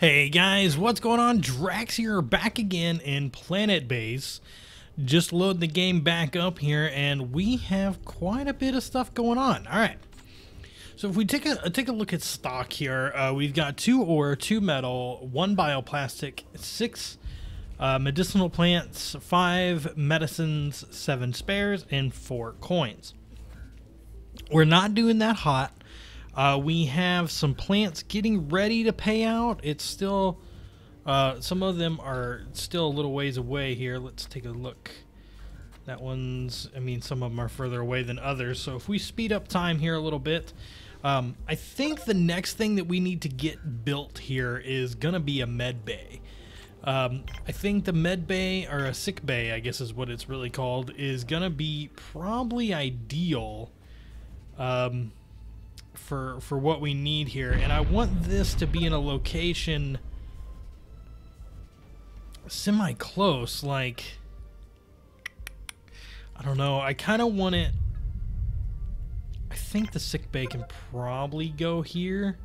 Hey guys, what's going on? Drax here, back again in PlanetBase. Just load the game back up here, and we have quite a bit of stuff going on. All right. So if we take a look at stock here, we've got 2 ore, 2 metal, 1 bioplastic, 6 medicinal plants, 5 medicines, 7 spares, and 4 coins. We're not doing that hot. We have some plants getting ready to pay out. It's still, some of them are still a little ways away here. Let's take a look. That one's, I mean, some of them are further away than others. So if we speed up time here a little bit, I think the next thing that we need to get built here is going to be a med bay. I think the med bay, or a sick bay, I guess is what it's really called, is going to be probably ideal for what we need here. And I want this to be in a location semi-close, like, I don't know, I kind of want it, I think the sick bay can probably go here,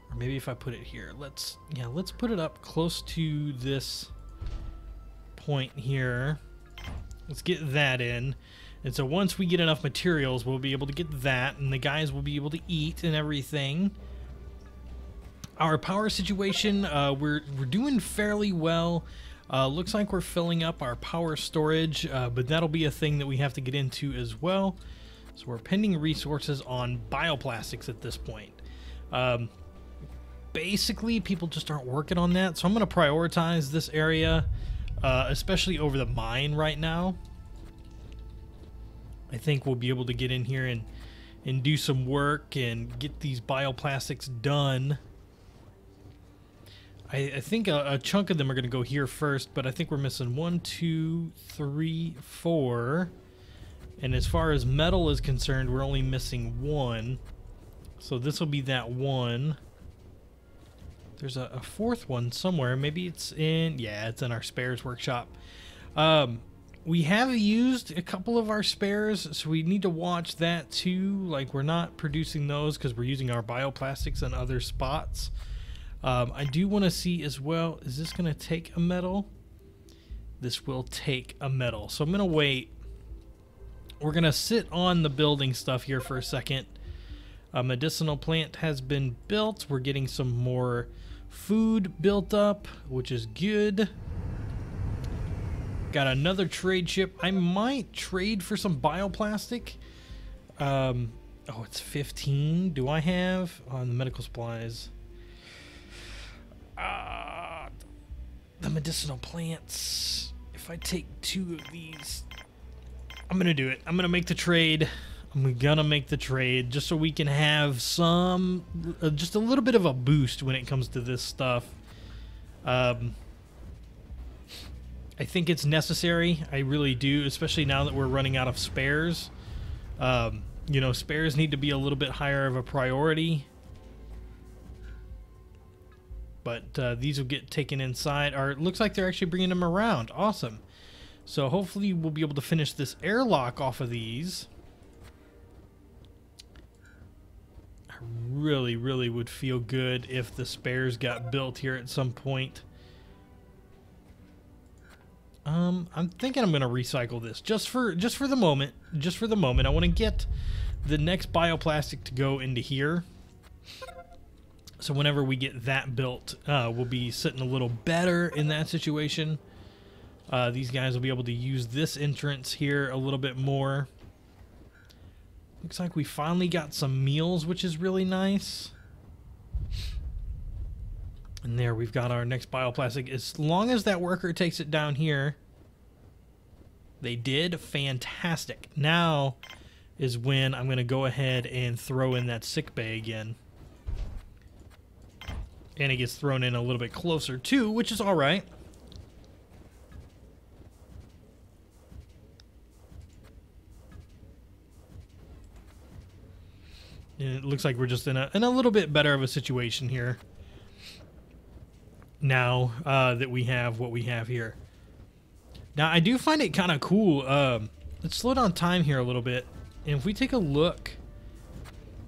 or maybe if I put it here, let's put it up close to this point here. Let's get that in. And so once we get enough materials, we'll be able to get that, and the guys will be able to eat and everything. Our power situation, we're doing fairly well. Looks like we're filling up our power storage, but that'll be a thing that we have to get into as well. So we're pending resources on bioplastics at this point. Basically, people just aren't working on that, so I'm going to prioritize this area, especially over the mine right now. I think we'll be able to get in here and do some work and get these bioplastics done. I think a chunk of them are going to go here first, but I think we're missing 1, 2, 3, 4. And as far as metal is concerned, we're only missing 1. So this will be that 1. There's a 4th one somewhere. Maybe it's in, yeah, it's in our spares workshop. We have used a couple of our spares, so we need to watch that too. Like, we're not producing those because we're using our bioplastics in other spots. I do want to see as well, is this going to take a metal? This will take a metal. So I'm going to wait. We're going to sit on the building stuff here for a second. A medicinal plant has been built. We're getting some more food built up, which is good. Got another trade ship. I might trade for some bioplastic. Oh, it's 15. Do I have on the medical supplies? The medicinal plants. If I take 2 of these, I'm gonna do it. I'm gonna make the trade. I'm gonna make the trade just so we can have some, just a little bit of a boost when it comes to this stuff. I think it's necessary. I really do, especially now that we're running out of spares. You know, spares need to be a little bit higher of a priority. But these will get taken inside, or it looks like they're actually bringing them around. Awesome. So hopefully we'll be able to finish this airlock off of these. I really, really would feel good if the spares got built here at some point. I'm thinking I'm going to recycle this just for the moment. Just for the moment. I want to get the next bioplastic to go into here. So whenever we get that built, we'll be sitting a little better in that situation. These guys will be able to use this entrance here a little bit more. Looks like we finally got some meals, which is really nice. And there we've got our next bioplastic. As long as that worker takes it down here. They did. Fantastic. Now is when I'm going to go ahead and throw in that sick bay again. And it gets thrown in a little bit closer too, which is all right. And it looks like we're just in a little bit better of a situation here. Now that we have what we have here. Now I do find it kind of cool. Let's slow down time here a little bit. And if we take a look,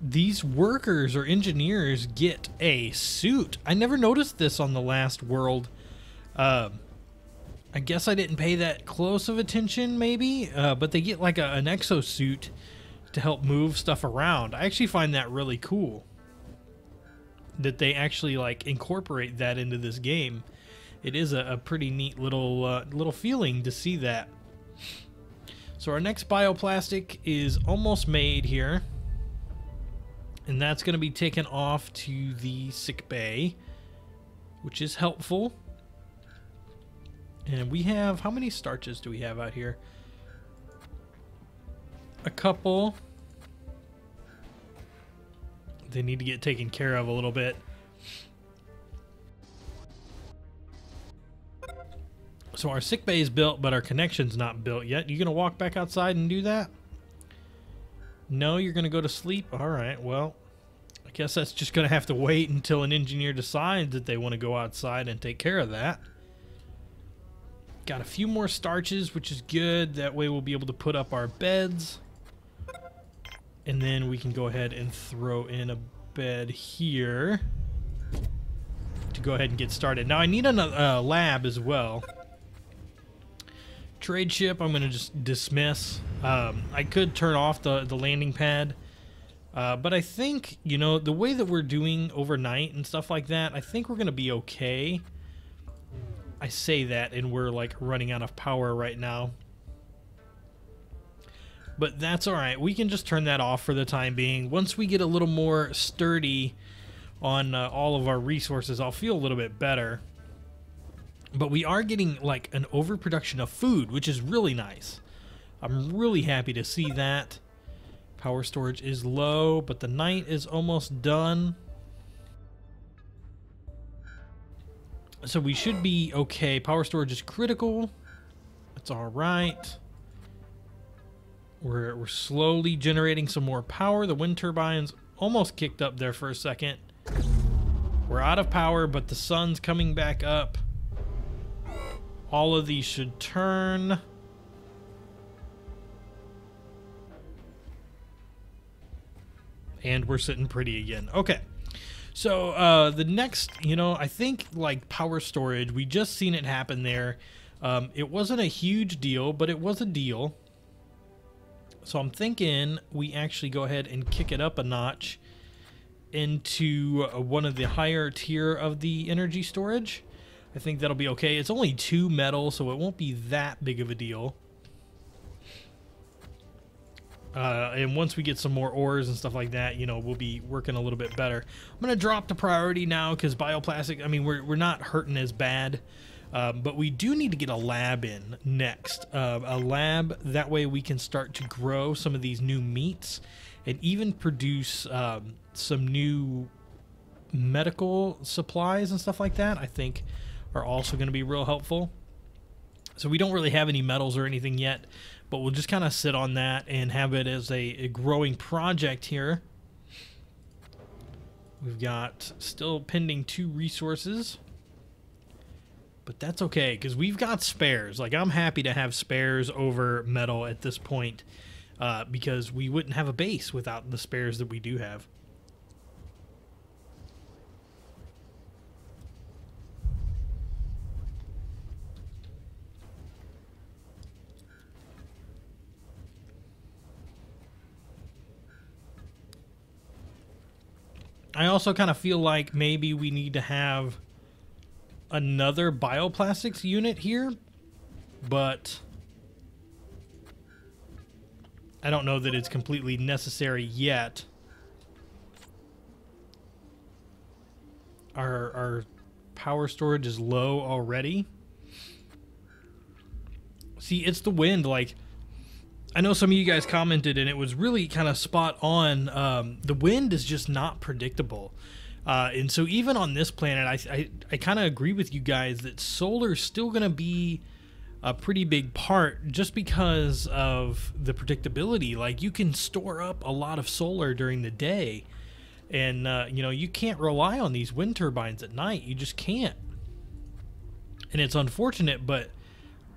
these workers or engineers get a suit. I never noticed this on the last world. I guess I didn't pay that close of attention, maybe, but they get like an exosuit to help move stuff around. I actually find that really cool that they actually like incorporate that into this game. It is a pretty neat little feeling to see that. So our next bioplastic is almost made here, and that's going to be taken off to the sick bay, which is helpful. And we have, how many starches do we have out here? A couple. They need to get taken care of a little bit. So our sick bay is built, but our connection's not built yet. You gonna walk back outside and do that? No, you're gonna go to sleep? Alright, well, I guess that's just gonna have to wait until an engineer decides that they want to go outside and take care of that. Got a few more starches, which is good. That way we'll be able to put up our beds. And then we can go ahead and throw in a bed here to go ahead and get started. Now I need a lab as well. Trade ship, I'm going to just dismiss. I could turn off the landing pad. But I think, you know, the way that we're doing overnight and stuff like that, I think we're going to be okay. I say that and we're like running out of power right now. But that's alright. We can just turn that off for the time being. Once we get a little more sturdy on all of our resources, I'll feel a little bit better. But we are getting like an overproduction of food, which is really nice. I'm really happy to see that. Power storage is low, but the night is almost done. So we should be okay. Power storage is critical. That's all right. We're slowly generating some more power. The wind turbines almost kicked up there for a second. We're out of power, but the sun's coming back up. All of these should turn. And we're sitting pretty again. Okay. So the next, you know, I think like power storage, we just seen it happen there. It wasn't a huge deal, but it was a deal. So I'm thinking we actually go ahead and kick it up a notch into one of the higher tier of the energy storage. I think that'll be okay. It's only 2 metal, so it won't be that big of a deal. And once we get some more ores and stuff like that, you know, we'll be working a little bit better. I'm going to drop the priority now because bioplastic, I mean, we're not hurting as bad. But we do need to get a lab in next. A lab, that way we can start to grow some of these new meats and even produce some new medical supplies and stuff like that, I think are also going to be real helpful. So we don't really have any metals or anything yet, but we'll just kind of sit on that and have it as a growing project here. We've got still pending 2 resources. But that's okay, because we've got spares. Like, I'm happy to have spares over metal at this point, because we wouldn't have a base without the spares that we do have. I also kind of feel like maybe we need to have another bioplastics unit here, but I don't know that it's completely necessary yet. Our power storage is low already. See, it's the wind. Like, I know some of you guys commented and it was really kind of spot on. The wind is just not predictable. And so even on this planet, I kind of agree with you guys that solar is still going to be a pretty big part just because of the predictability. Like, you can store up a lot of solar during the day, and you know, you can't rely on these wind turbines at night. You just can't. And it's unfortunate, but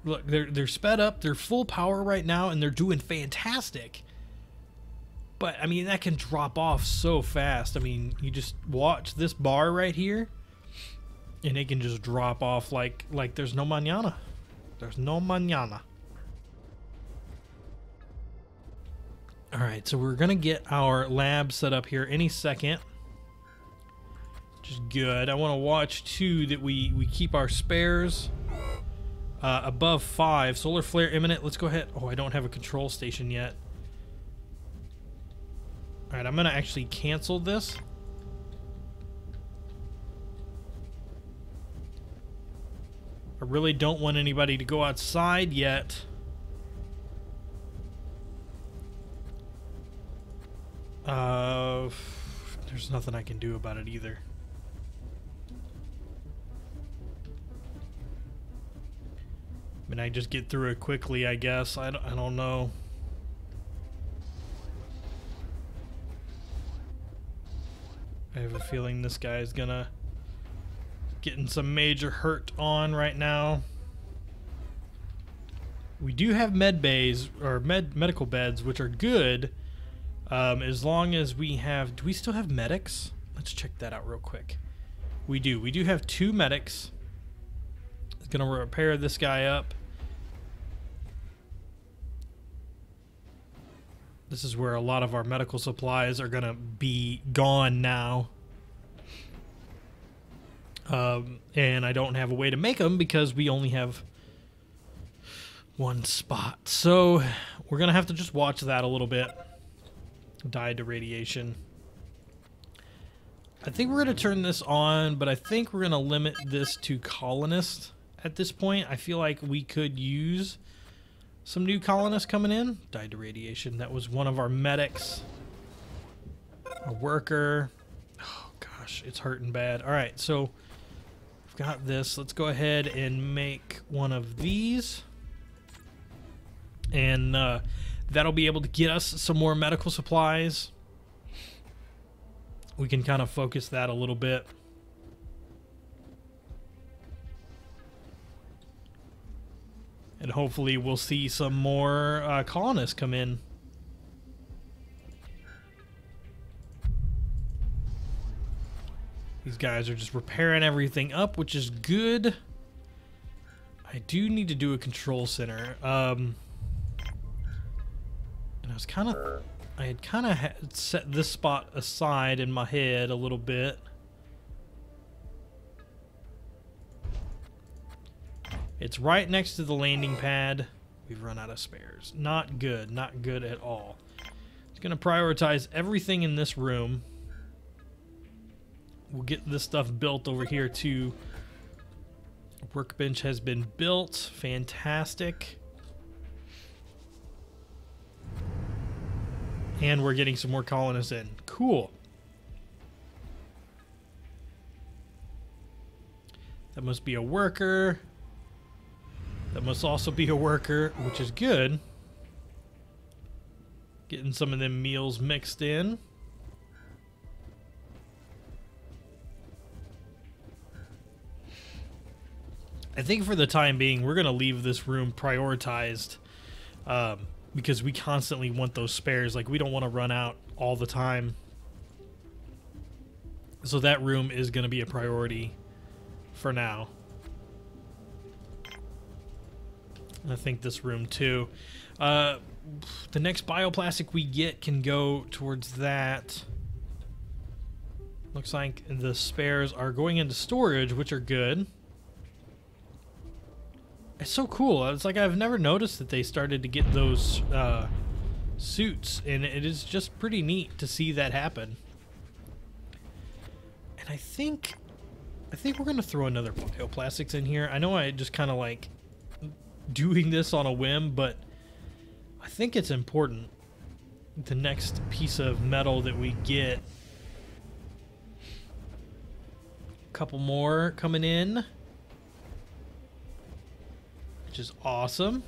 look, they're sped up, they're full power right now, and they're doing fantastic. But, I mean, that can drop off so fast. I mean, you just watch this bar right here, and it can just drop off like there's no mañana. There's no mañana. Alright, so we're going to get our lab set up here any second. Which is good. I want to watch, too, that we keep our spares above 5. Solar flare imminent. Let's go ahead. Oh, I don't have a control station yet. Alright, I'm going to actually cancel this. I really don't want anybody to go outside yet. There's nothing I can do about it either. I mean, I just get through it quickly, I guess. I don't know. I have a feeling this guy is gonna getting some major hurt on right now. We do have med bays or medical beds, which are good. As long as we have... Do we still have medics? Let's check that out real quick. We do. We do have 2 medics. It's going to repair this guy up. This is where a lot of our medical supplies are going to be gone now. And I don't have a way to make them because we only have 1 spot. So we're going to have to just watch that a little bit. Died to radiation. I think we're going to turn this on, but I think we're going to limit this to colonists at this point. I feel like we could use some new colonists coming in. Died to radiation. That was one of our medics. A worker. Oh gosh, it's hurting bad. Alright, so we've got this. Let's go ahead and make one of these. And that'll be able to get us some more medical supplies. We can kind of focus that a little bit. And hopefully we'll see some more colonists come in. These guys are just repairing everything up, which is good. I do need to do a control center. And I had kind of set this spot aside in my head a little bit. It's right next to the landing pad. We've run out of spares. Not good. Not good at all. It's going to prioritize everything in this room. We'll get this stuff built over here too. Workbench has been built. Fantastic. And we're getting some more colonists in. Cool. That must be a worker. That must also be a worker, which is good. Getting some of them meals mixed in. I think for the time being, we're going to leave this room prioritized. Because we constantly want those spares. Like, we don't want to run out all the time. So that room is going to be a priority for now. And I think this room too. The next bioplastic we get can go towards that. Looks like the spares are going into storage, which are good. It's so cool. It's like I've never noticed that they started to get those suits, and it is just pretty neat to see that happen. And I think we're gonna throw another bioplastics in here. I know I just kind of like doing this on a whim, but I think it's important. The next piece of metal that we get, a couple more coming in. Which is awesome.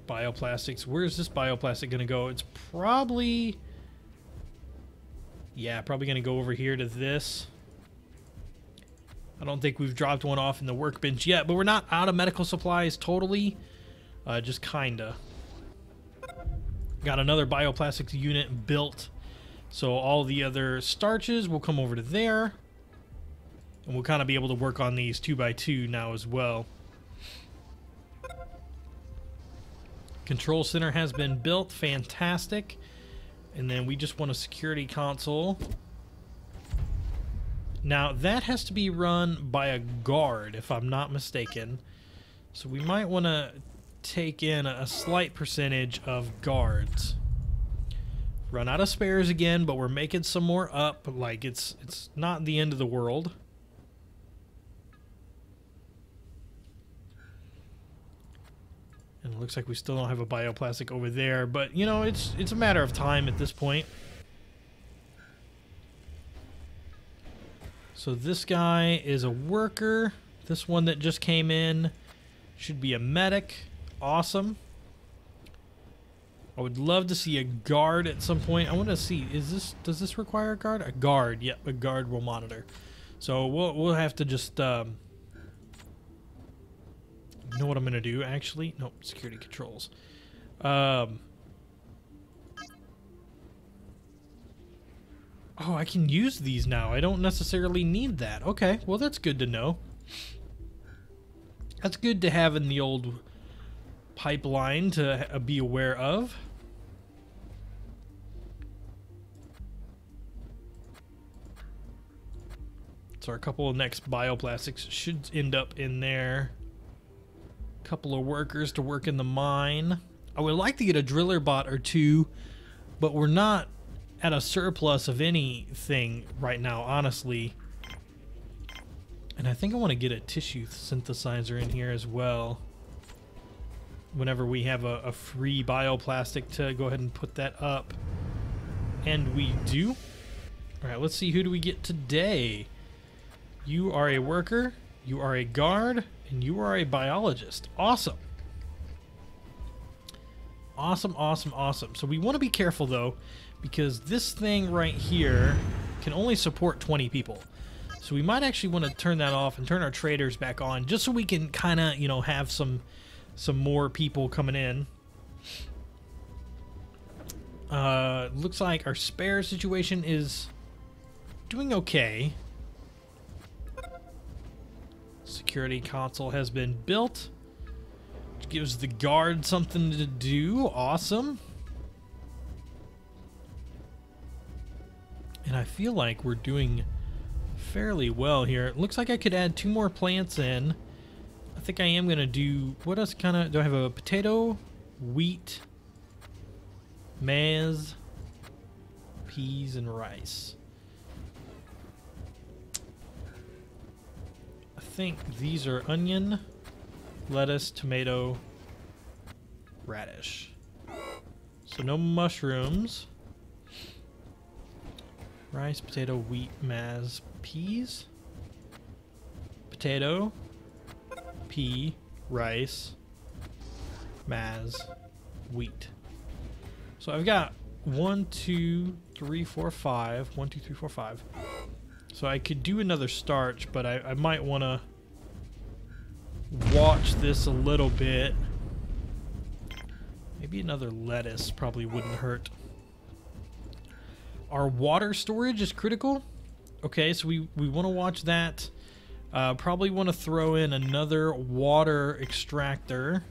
Bioplastics. Where's this bioplastic gonna go? It's probably... Yeah, probably gonna go over here to this. I don't think we've dropped one off in the workbench yet, but we're not out of medical supplies totally. Just kinda. Got another bioplastics unit built. So all the other starches will come over to there. And we'll kind of be able to work on these 2x2 now as well. Control center has been built. Fantastic. And then we just want a security console. Now that has to be run by a guard, if I'm not mistaken. So we might want to take in a slight percentage of guards. Run out of spares again, but we're making some more up. Like it's not the end of the world. And it looks like we still don't have a bioplastic over there, but you know, it's a matter of time at this point. So this guy is a worker. This one that just came in should be a medic. Awesome. I would love to see a guard at some point. I want to see, does this require a guard? A guard, yep, a guard will monitor. So we'll have to just you know what I'm gonna do actually? Nope, security controls. Oh, I can use these now. I don't necessarily need that. Okay, well that's good to know. That's good to have in the old pipeline to be aware of. So our couple of next bioplastics should end up in there. Couple of workers to work in the mine. I would like to get a driller bot or two, but we're not at a surplus of anything right now, honestly. And I think I want to get a tissue synthesizer in here as well. Whenever we have a free bioplastic to go ahead and put that up. And we do. Alright, let's see, who do we get today? You are a worker, you are a guard, and you are a biologist. Awesome. Awesome, awesome, awesome. So we want to be careful though, because this thing right here can only support 20 people. So we might actually want to turn that off and turn our traders back on, just so we can kind of, you know, have some more people coming in. Looks like our spare situation is doing okay. Security console has been built, which gives the guard something to do. Awesome. And I feel like we're doing fairly well here. It looks like I could add 2 more plants in. I think I am gonna do, what else kind of, do I have a potato, wheat, maize, peas, and rice. I think these are onion, lettuce, tomato, radish. So no mushrooms. Rice, potato, wheat, maize, peas, potato, pea, rice, maize, wheat. So I've got 1, 2, 3, 4, 5. 1, 2, 3, 4, 5. So I could do another starch, but I might want to watch this a little bit. Maybe another lettuce probably wouldn't hurt. Our water storage is critical. Okay, so we want to watch that. Probably want to throw in another water extractor.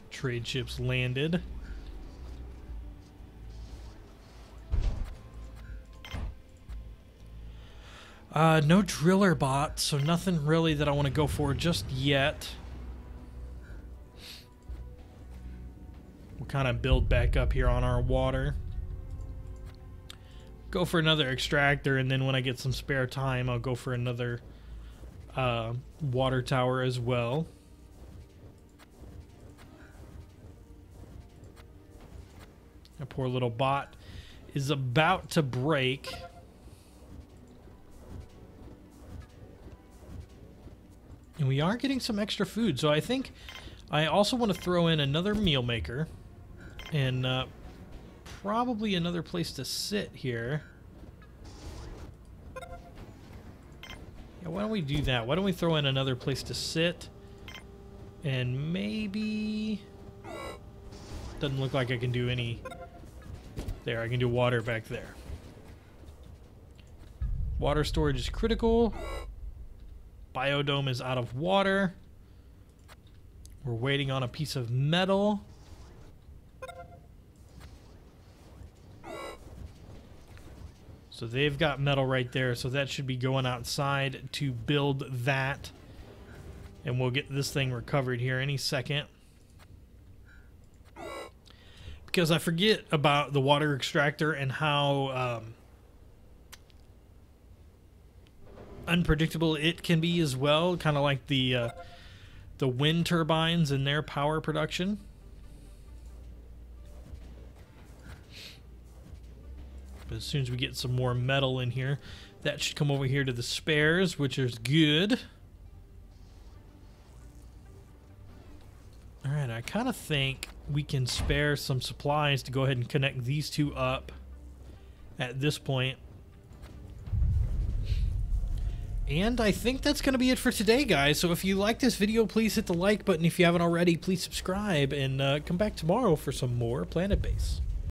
Trade ships landed. No driller bot, so nothing really that I want to go for just yet. We'll kind of build back up here on our water. Go for another extractor, and then when I get some spare time, I'll go for another water tower as well. Our poor little bot is about to break. And we are getting some extra food, so I think I also want to throw in another meal maker and probably another place to sit here. Yeah, why don't we do that? Why don't we throw in another place to sit? And maybe... Doesn't look like I can do any... There, I can do water back there. Water storage is critical. Biodome is out of water. We're waiting on a piece of metal. So they've got metal right there, so that should be going outside to build that. And we'll get this thing recovered here any second. Because I forget about the water extractor and how unpredictable it can be as well, kind of like the wind turbines and their power production. But as soon as we get some more metal in here, that should come over here to the spares, which is good. Alright, I kind of think we can spare some supplies to go ahead and connect these two up at this point. And I think that's going to be it for today, guys. So if you like this video, please hit the like button. If you haven't already, please subscribe. And come back tomorrow for some more PlanetBase.